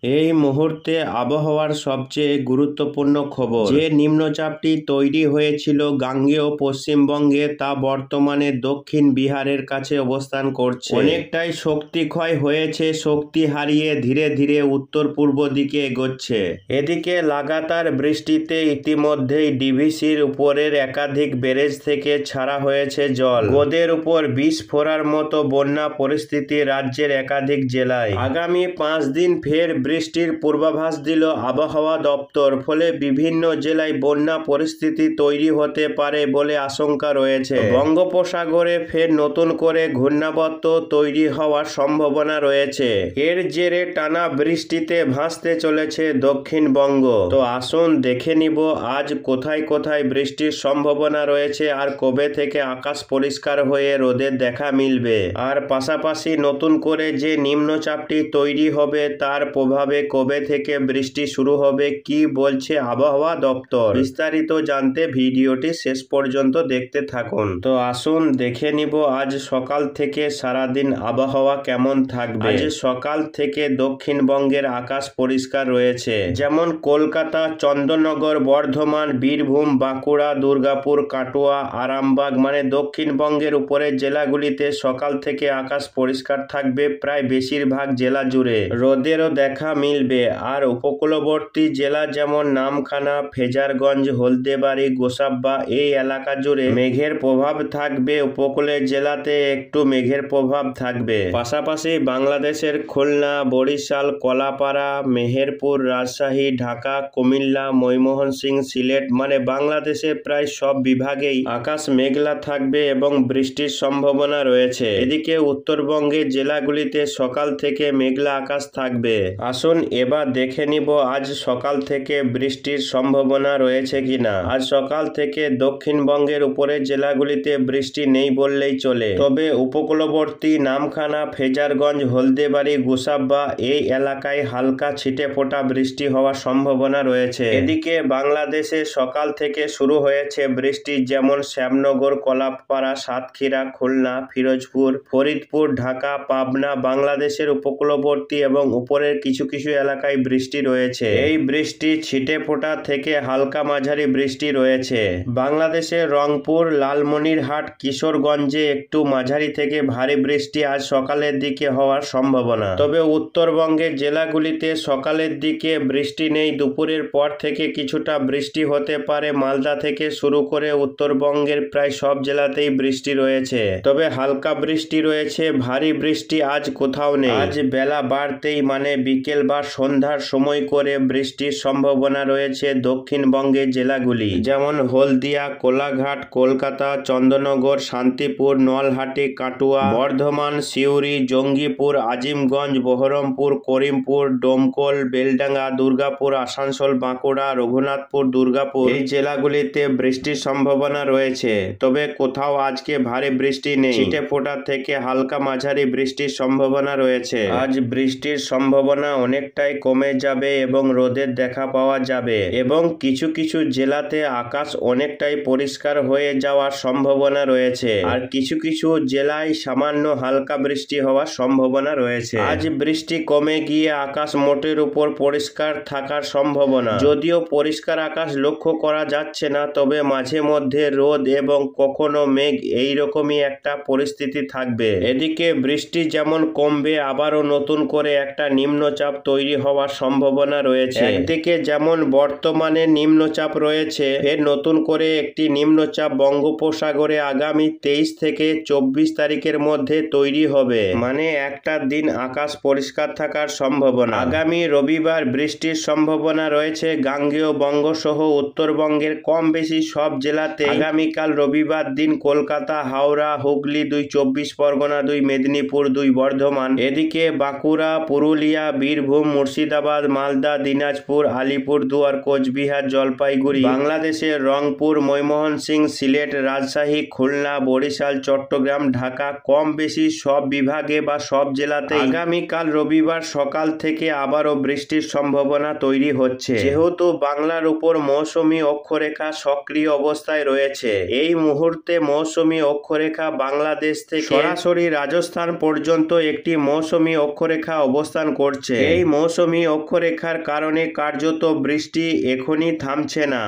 এই মুহূর্তে আবহাওয়ার সবচেয়ে গুরুত্বপূর্ণ খবর, যে নিম্নচাপটি তৈরি হয়েছিল গাঙ্গেয় পশ্চিমবঙ্গে তা বর্তমানে দক্ষিণ বিহারের কাছে অবস্থান করছে। অনেকটাই শক্তি ক্ষয় হয়েছে, শক্তি হারিয়ে ধীরে ধীরে উত্তর পূর্ব দিকে এগোচ্ছে। এদিকে লাগাতার বৃষ্টিতে ইতিমধ্যেই ডিভিসির উপরের একাধিক ব্যারেজ থেকে ছাড়া হয়েছে জল। গোদের উপর বিষ ফোঁড়ার মতো বন্যা পরিস্থিতি রাজ্যের একাধিক জেলায়। আগামী 5 দিন ফের বৃষ্টির পূর্বাভাস দিল আবহাওয়া দপ্তর, ফলে বিভিন্ন জেলায় বন্যা পরিস্থিতি তৈরি হতে পারে বলে আশঙ্কা রয়েছে। বঙ্গোপসাগরে ফের নতুন করে ঘূর্ণাবর্ত তৈরি হওয়ার সম্ভাবনা রয়েছে। এর জেরে টানা বৃষ্টিতে ভাসতে চলেছে দক্ষিণবঙ্গ। তো আসুন দেখে নিব আজ কোথায় কোথায় বৃষ্টির সম্ভাবনা রয়েছে আর কবে থেকে আকাশ পরিষ্কার হয়ে রোদের দেখা মিলবে, আর পাশাপাশি নতুন করে যে নিম্নচাপটি তৈরি হবে তার প্রভাবে কবে থেকে বৃষ্টি শুরু হবে, কি বলছে আবহাওয়া দপ্তর। বিস্তারিত জানতে ভিডিওটি শেষ পর্যন্ত দেখতে থাকুন। তো আসুন দেখে নিব আজ সকাল থেকে সারাদিন আবহাওয়া কেমন থাকবে। আজ সকাল থেকে দক্ষিণবঙ্গের আকাশ পরিষ্কার রয়েছে, যেমন কলকাতা, চন্দননগর, বর্ধমান, বীরভূম, বাঁকুড়া, দুর্গাপুর, কাটোয়া, আরামবাগ মানে দক্ষিণবঙ্গের উপরের জেলাগুলিতে সকাল থেকে আকাশ পরিষ্কার থাকবে প্রায় বেশিরভাগ জেলা জুড়ে। রোদেরও দেখা মিলবে। আর উপকূলবর্তী জেলা যেমন নামখানা, ফেজারগঞ্জ, হলদেবাড়ি, গোসাবা এই এলাকা জুড়ে মেঘের প্রভাব থাকবে। উপকূলের জেলাতে একটু মেঘের প্রভাব থাকবে। পাশাপাশি বাংলাদেশের খুলনা, বরিশাল, কলাপাড়া, মেহেরপুর, রাজশাহী, ঢাকা, কুমিল্লা, ময়মনসিংহ, সিলেট মানে বাংলাদেশের প্রায় সব বিভাগেই আকাশ মেঘলা থাকবে এবং বৃষ্টির সম্ভাবনা রয়েছে। এদিকে উত্তরবঙ্গের জেলাগুলিতে সকাল থেকে মেঘলা আকাশ থাকবে। আসুন এবার দেখে নিব আজ সকাল থেকে বৃষ্টির সম্ভাবনা রয়েছে কিনা। আজ সকাল থেকে দক্ষিণবঙ্গের উপরের জেলাগুলিতে বৃষ্টি নেই বললেই চলে, তবে উপকূলবর্তী নামখানা, ফেজারগঞ্জ, হলদেবাড়ি, গোসাবা এই এলাকায় হালকা ছিটে ফোঁটা বৃষ্টি হওয়ার সম্ভাবনা রয়েছে। এদিকে বাংলাদেশে সকাল থেকে শুরু হয়েছে বৃষ্টি, যেমন শ্যামনগর, কলাপাড়া, সাতক্ষীরা, খুলনা, ফিরোজপুর, ফরিদপুর, ঢাকা, পাবনা বাংলাদেশের উপকূলবর্তী এবং উপরের কিছু কিছু এলাকায় বৃষ্টি রয়েছে। এই বৃষ্টি ছিটে ফোঁটা থেকে হালকা মাঝারি বৃষ্টি রয়েছে। বাংলাদেশের রংপুর, লালমনিরহাট, কিশোরগঞ্জে একটু মাঝারি থেকে ভারী বৃষ্টি আজ সকালের দিকে হওয়ার সম্ভাবনা। তবে উত্তরবঙ্গের জেলাগুলিতে সকালের দিকে বৃষ্টি নেই, দুপুরের পর থেকে কিছুটা বৃষ্টি হতে পারে। মালদা থেকে শুরু করে উত্তরবঙ্গের প্রায় সব জেলাতেই বৃষ্টি রয়েছে, তবে হালকা বৃষ্টি রয়েছে, ভারী বৃষ্টি আজ কোথাও নেই। আজ বেলা বাড়তেই মানে বিকেল বা সন্ধ্যার সময় করে বৃষ্টির সম্ভাবনা রয়েছে দক্ষিণবঙ্গের জেলাগুলি, যেমন হলদিয়া, কোলাঘাট, কলকাতা, চন্দননগর, শান্তিপুর, নলহাটি, কাটুয়া, বর্ধমান, সিউড়ি, জঙ্গিপুর, আজিমগঞ্জ, বহরমপুর, করিমপুর, ডোমকল, বেলডাঙ্গা, দুর্গাপুর, আসানসোল, বাঁকুড়া, রঘুনাথপুর, দুর্গাপুর এই জেলাগুলিতে বৃষ্টির সম্ভাবনা রয়েছে, তবে কোথাও আজকে ভারী বৃষ্টি নেই। ছিটে ফোঁটা থেকে হালকা মাঝারি বৃষ্টির সম্ভাবনা রয়েছে। আজ বৃষ্টির সম্ভাবনা অনেকটাই কমে যাবে এবং রোদের দেখা পাওয়া যাবে এবং কিছু কিছু জেলাতে আকাশ অনেকটাই পরিষ্কার হয়ে যাওয়ার সম্ভাবনা রয়েছে, আর কিছু কিছু জেলায় সামান্য হালকা বৃষ্টি হওয়ার সম্ভাবনা রয়েছে। আজ বৃষ্টি কমে গিয়ে আকাশ মোটের উপর পরিষ্কার থাকার সম্ভাবনা। যদিও পরিষ্কার আকাশ লক্ষ্য করা যাচ্ছে না, তবে মাঝে মধ্যে রোদ এবং কখনো মেঘ এইরকমই একটা পরিস্থিতি থাকবে। এদিকে বৃষ্টি যেমন কমবে, আবারও নতুন করে একটা নিম্নচাপ তৈরি হওয়ার সম্ভাবনা রয়েছে। একদিকে যেমন বর্তমানে নিম্নচাপ রয়েছে, ফের নতুন করে একটি নিম্নচাপ বঙ্গোপসাগরে আগামী 23 থেকে 24 তারিখের মধ্যে তৈরি হবে, মানে একটা দিন আকাশ পরিষ্কার থাকার সম্ভাবনা। আগামী রবিবার বৃষ্টির সম্ভাবনা রয়েছে গাঙ্গেয় বঙ্গ সহ উত্তরবঙ্গের কম বেশি সব জেলাতে। আগামীকাল রবিবার দিন কলকাতা, হাওড়া, হুগলি 2, 24 পরগনা 2, মেদিনীপুর 2, বর্ধমান, এদিকে বাঁকুড়া, পুরুলিয়া, বীরভূম, মুর্শিদাবাদ, মালদা, দিনাজপুর, আলিপুরদুয়ার, কোচবিহার, জলপাইগুড়ি, বাংলাদেশের রংপুর, ময়মনসিংহ, সিলেট, রাজশাহী, খুলনা, বরিশাল, চট্টগ্রাম, ঢাকা কম বেশি সব বিভাগে বা সব জেলাতে আগামীকাল রবিবার সকাল থেকে আবারও বৃষ্টির সম্ভাবনা তৈরি হচ্ছে। যেহেতু বাংলার উপর মৌসুমী অক্ষরেখা সক্রিয় অবস্থায় রয়েছে, এই মুহূর্তে মৌসুমী অক্ষরেখা বাংলাদেশ থেকে সরাসরি রাজস্থান পর্যন্ত একটি মৌসুমী অক্ষরেখা অবস্থান করছে। এই মৌসুমি অক্ষরেখার কারণে কার্যত বৃষ্টি এখনই থামছে না।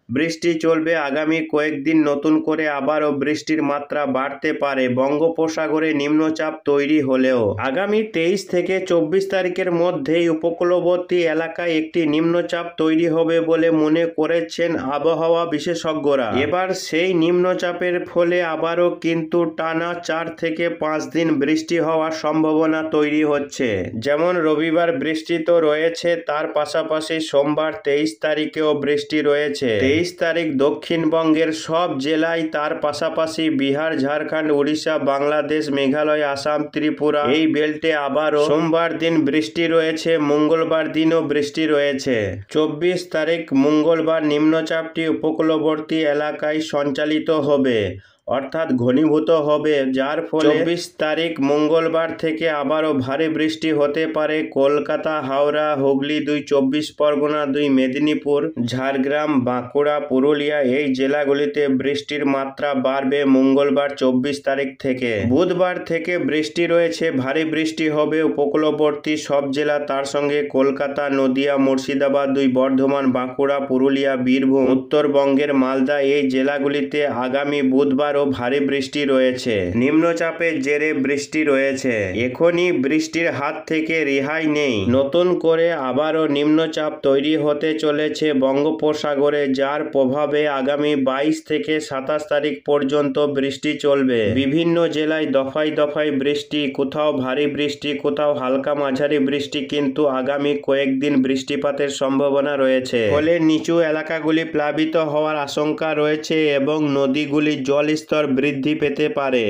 বৃষ্টি চলবে আগামী কয়েকদিন। নতুন করে আবারও বৃষ্টির মাত্রা বাড়তে পারে বঙ্গোপসাগরে নিম্নচাপ তৈরি হলেও। আগামী 23 থেকে 24 তারিখের মধ্যেই উপকূলবর্তী এলাকায় একটি নিম্নচাপ তৈরি হবে বলে মনে করেছেন আবহাওয়া বিশেষজ্ঞরা। এবার সেই নিম্নচাপের ফলে আবারও কিন্তু টানা 4 থেকে 5 দিন বৃষ্টি হওয়ার সম্ভাবনা তৈরি হচ্ছে। যেমন রবিবার বৃষ্টি তো রয়েছে, তার পাশাপাশি সোমবার 23 তারিখেও বৃষ্টি রয়েছে। 23 তারিখ দক্ষিণবঙ্গের সব জেলায়, তার পাশাপাশি বিহার, ঝাড়খণ্ড, উড়িষ্যা, বাংলাদেশ, মেঘালয়, আসাম, ত্রিপুরা এই বেল্টে আবারও সোমবার দিন বৃষ্টি রয়েছে। মঙ্গলবার দিনও বৃষ্টি রয়েছে। 24 তারিখ মঙ্গলবার নিম্নচাপটি উপকূলবর্তী এলাকায় সঞ্চালিত হবে, অর্থাৎ ঘনীভূত হবে, যার ফলে 24 তারিখ মঙ্গলবার থেকে আবারও ভারী বৃষ্টি হতে পারে কলকাতা, হাওড়া, হুগলি 2, 24 পরগনা 2, মেদিনীপুর, ঝাড়গ্রাম, বাঁকুড়া, পুরুলিয়া এই জেলাগুলিতে বৃষ্টির মাত্রা বাড়বে মঙ্গলবার 24 তারিখ থেকে। বুধবার থেকে বৃষ্টি রয়েছে, ভারী বৃষ্টি হবে উপকূলবর্তী সব জেলা, তার সঙ্গে কলকাতা, নদিয়া, মুর্শিদাবাদ 2, বর্ধমান, বাঁকুড়া, পুরুলিয়া, বীরভূম, উত্তরবঙ্গের মালদা এই জেলাগুলিতে আগামী বুধবার ভারী বৃষ্টি রয়েছে। নিম্নচাপের জেরে বৃষ্টি রয়েছে, এখনই বৃষ্টির হাত থেকে রেহাই নেই। নতুন করে আবারও নিম্নচাপ তৈরি হতে চলেছে বঙ্গোপসাগরে, যার প্রভাবে আগামী 22 থেকে 27 তারিখ পর্যন্ত বৃষ্টি চলবে। বিভিন্ন জেলায় দফায় দফায় বৃষ্টি, কোথাও ভারী বৃষ্টি, কোথাও হালকা মাঝারি বৃষ্টি, কিন্তু আগামী কয়েকদিন বৃষ্টিপাতের সম্ভাবনা রয়েছে। ফলে নিচু এলাকাগুলি প্লাবিত হওয়ার আশঙ্কা রয়েছে এবং নদীগুলি জল স্তর বৃদ্ধি পেতে পারে।